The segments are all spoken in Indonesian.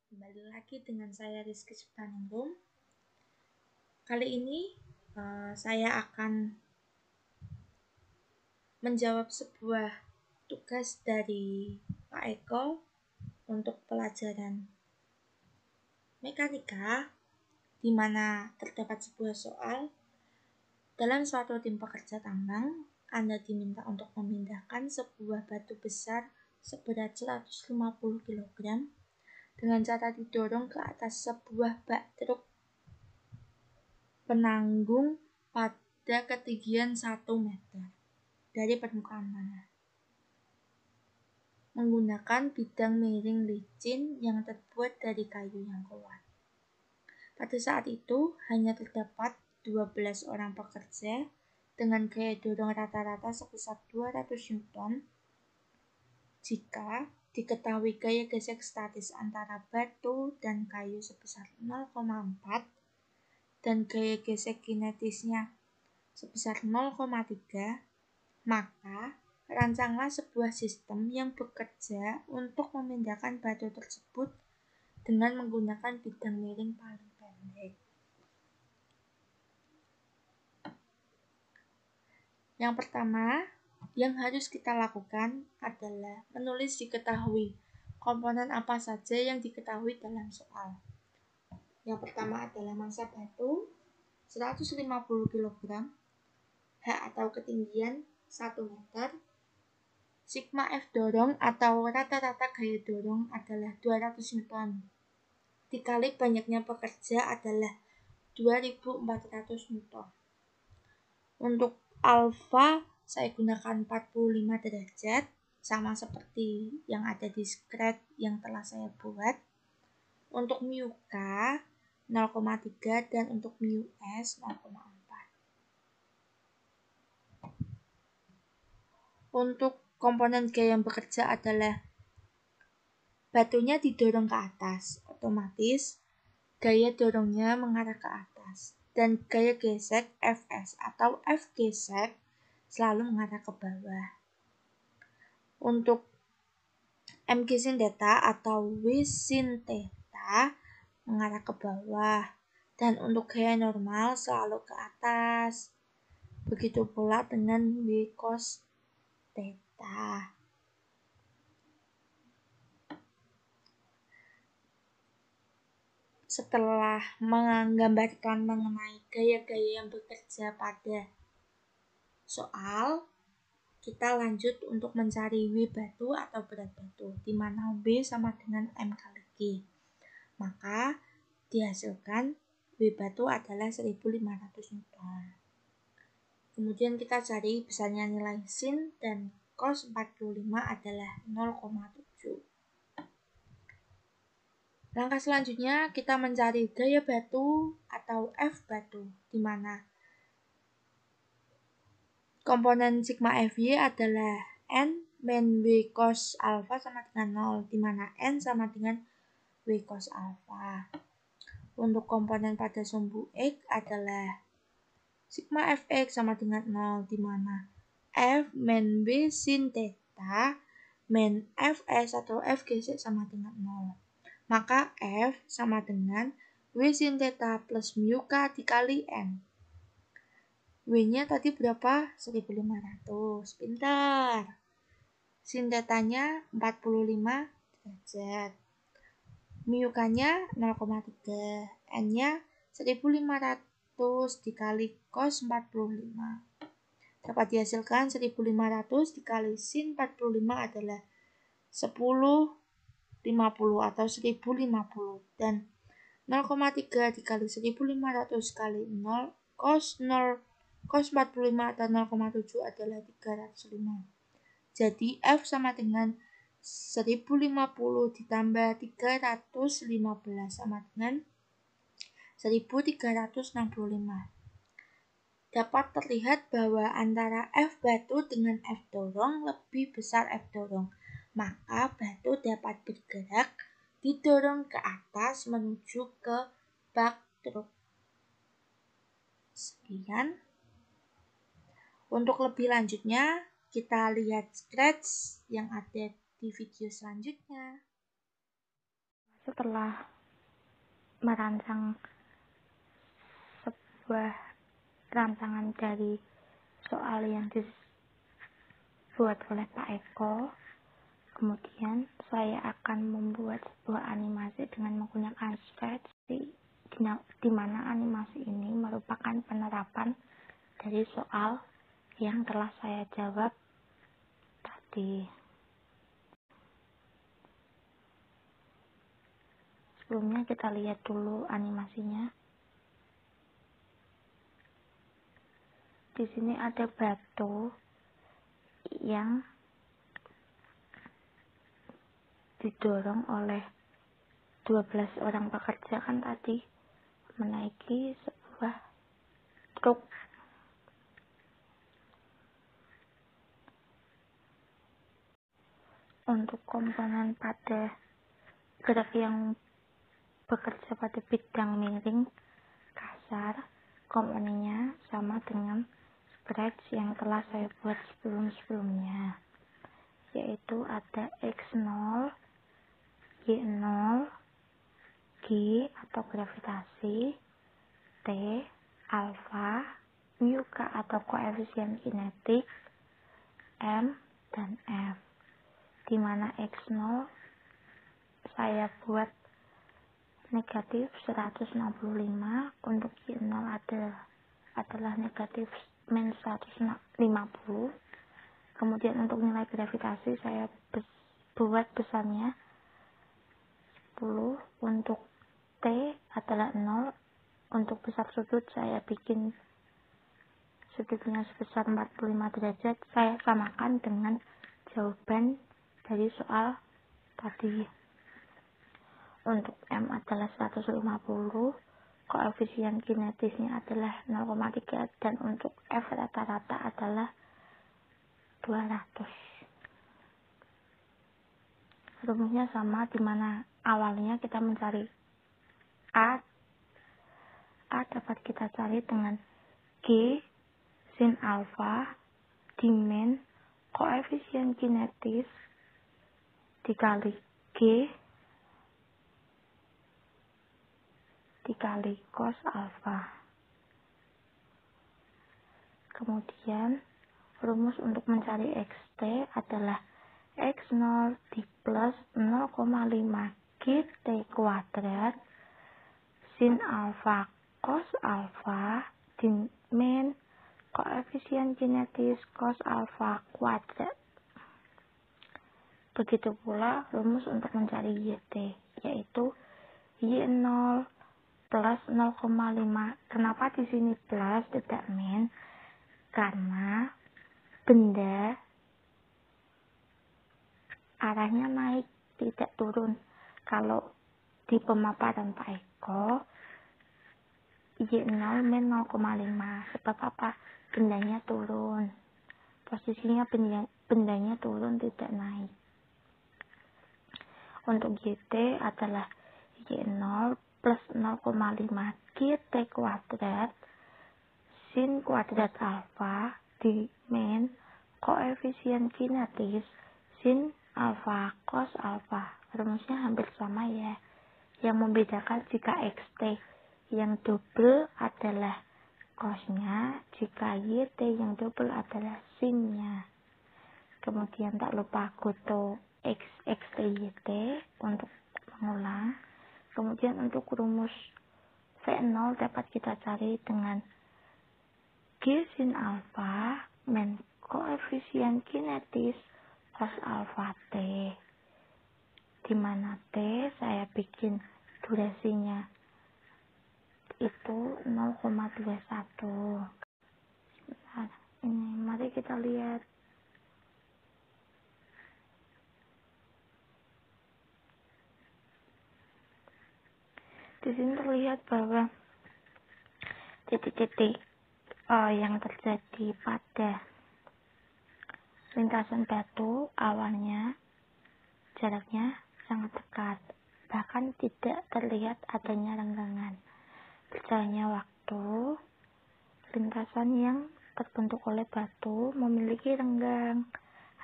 Kembali lagi dengan saya Rizky Subtaningrum. Kali ini saya akan menjawab sebuah tugas dari Pak Eko untuk pelajaran mekanika, di mana terdapat sebuah soal. Dalam suatu tim pekerja tambang, Anda diminta untuk memindahkan sebuah batu besar seberat 150 kg dengan cara didorong ke atas sebuah bak truk penanggung pada ketinggian 1 meter dari permukaan tanah, menggunakan bidang miring licin yang terbuat dari kayu yang kuat. Pada saat itu, hanya terdapat 12 orang pekerja dengan gaya dorong rata-rata sebesar 200 Newton. Jika diketahui gaya gesek statis antara batu dan kayu sebesar 0,4 dan gaya gesek kinetisnya sebesar 0,3, maka rancanglah sebuah sistem yang bekerja untuk memindahkan batu tersebut dengan menggunakan bidang miring paling pendek. Yang pertama yang harus kita lakukan adalah menulis diketahui komponen apa saja yang diketahui dalam soal. Yang pertama adalah massa batu 150 kg, H atau ketinggian 1 meter, sigma F dorong atau rata-rata gaya dorong adalah 200 Newton, dikali banyaknya pekerja adalah 2400 Newton. Untuk alfa saya gunakan 45 derajat, sama seperti yang ada di script yang telah saya buat. Untuk mu K 0,3 dan untuk mu S 0,4. Untuk komponen G yang bekerja adalah batunya didorong ke atas, otomatis gaya dorongnya mengarah ke atas, dan gaya gesek Fs atau F gesek selalu mengarah ke bawah. Untuk mg sin theta atau w sin theta mengarah ke bawah, dan untuk gaya normal selalu ke atas. Begitu pula dengan w cos theta. Setelah menggambarkan mengenai gaya-gaya yang bekerja pada soal, kita lanjut untuk mencari W batu atau berat batu, di mana W sama dengan M kali G. Maka dihasilkan W batu adalah 1500 Newton. Kemudian kita cari besarnya nilai sin dan cos 45 adalah 0,7. Langkah selanjutnya kita mencari gaya batu atau F batu, di mana komponen sigma Fy adalah N min W cos alpha sama dengan 0, di mana N sama dengan W cos alpha. Untuk komponen pada sumbu X adalah sigma Fx sama dengan 0, di mana F min W sin theta min Fs atau F gesek sama dengan 0. Maka F sama dengan W sin theta plus mu K dikali N. W-nya tadi berapa? 1500. Pintar. Sin theta-nya 45 derajat. Mu K-nya 0,3. N-nya 1500 dikali cos 45. Dapat dihasilkan 1500 dikali sin 45 adalah 1050 atau 1050, dan 0,3 dikali 1500 kali 0 cos 45 atau 0,7 adalah 305. Jadi F sama dengan 1050 ditambah 315 sama dengan 1365. Dapat terlihat bahwa antara F batu dengan F dorong lebih besar F dorong, maka batu dapat bergerak didorong ke atas menuju ke bak truk. Sekian. Untuk lebih lanjutnya, kita lihat scratch yang ada di video selanjutnya. setelah merancang sebuah rancangan dari soal yang dibuat oleh Pak Eko, kemudian saya akan membuat sebuah animasi dengan menggunakan Stretch, di mana animasi ini merupakan penerapan dari soal yang telah saya jawab tadi. Sebelumnya kita lihat dulu animasinya. Di sini ada batu yang didorong oleh 12 orang pekerja kan tadi menaiki sebuah truk. Untuk komponen pada gerak yang bekerja pada bidang miring kasar, komponennya sama dengan scratch yang telah saya buat sebelumnya, yaitu ada X0, Y0, G atau gravitasi, T, alfa, mu K atau koefisien kinetik, M, dan F, di mana X0 saya buat negatif 165, untuk Y0 adalah negatif min 150. Kemudian untuk nilai gravitasi saya buat besarnya 10, untuk T adalah 0, untuk besar sudut saya bikin sudutnya sebesar 45 derajat, saya samakan dengan jawaban dari soal tadi. Untuk M adalah 150, koefisien kinetisnya adalah 0,3, dan untuk F rata-rata adalah 200. Rumusnya sama, dimana awalnya kita mencari A dapat kita cari dengan G sin alfa dimen koefisien kinetis dikali G dikali cos alfa. Kemudian rumus untuk mencari xt adalah x0 di plus 0,5 gt kuadrat sin alfa cos alfa dimen koefisien kinetis cos alfa kuadrat. Begitu pula rumus untuk mencari yt, yaitu y0 plus 0,5. Kenapa di sini plus tidak min? Karena benda arahnya naik, tidak turun. Kalau di pemaparan Pak Eko, Y0 min 0,5. Sebab apa? Bendanya turun. Posisinya bendanya turun, tidak naik. Untuk YT adalah Y0 plus 0,5 gt kuadrat sin kuadrat alfa dimen koefisien kinetis sin alfa cos alfa. Rumusnya hampir sama ya. Yang membedakan jika xt yang double adalah cosnya, jika yt yang double adalah sinnya. Kemudian tak lupa goto xt yt untuk mengulang. Kemudian untuk rumus V0 dapat kita cari dengan G sin alfa men koefisien kinetis cos alfa T, di mana T saya bikin durasinya itu 0,21. Nah, ini mari kita lihat. Di sini terlihat bahwa titik-titik yang terjadi pada lintasan batu awalnya jaraknya sangat dekat, bahkan tidak terlihat adanya renggangan. Berjalannya waktu, lintasan yang terbentuk oleh batu memiliki renggang.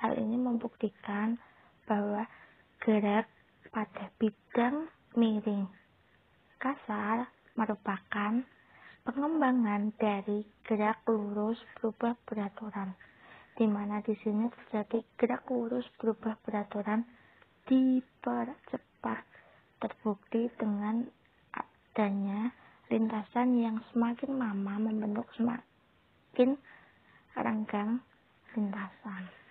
Hal ini membuktikan bahwa gerak pada bidang miring. Kasar merupakan pengembangan dari gerak lurus berubah beraturan, di mana di sini terjadi gerak lurus berubah beraturan dipercepat, terbukti dengan adanya lintasan yang semakin lama membentuk semakin renggang lintasan.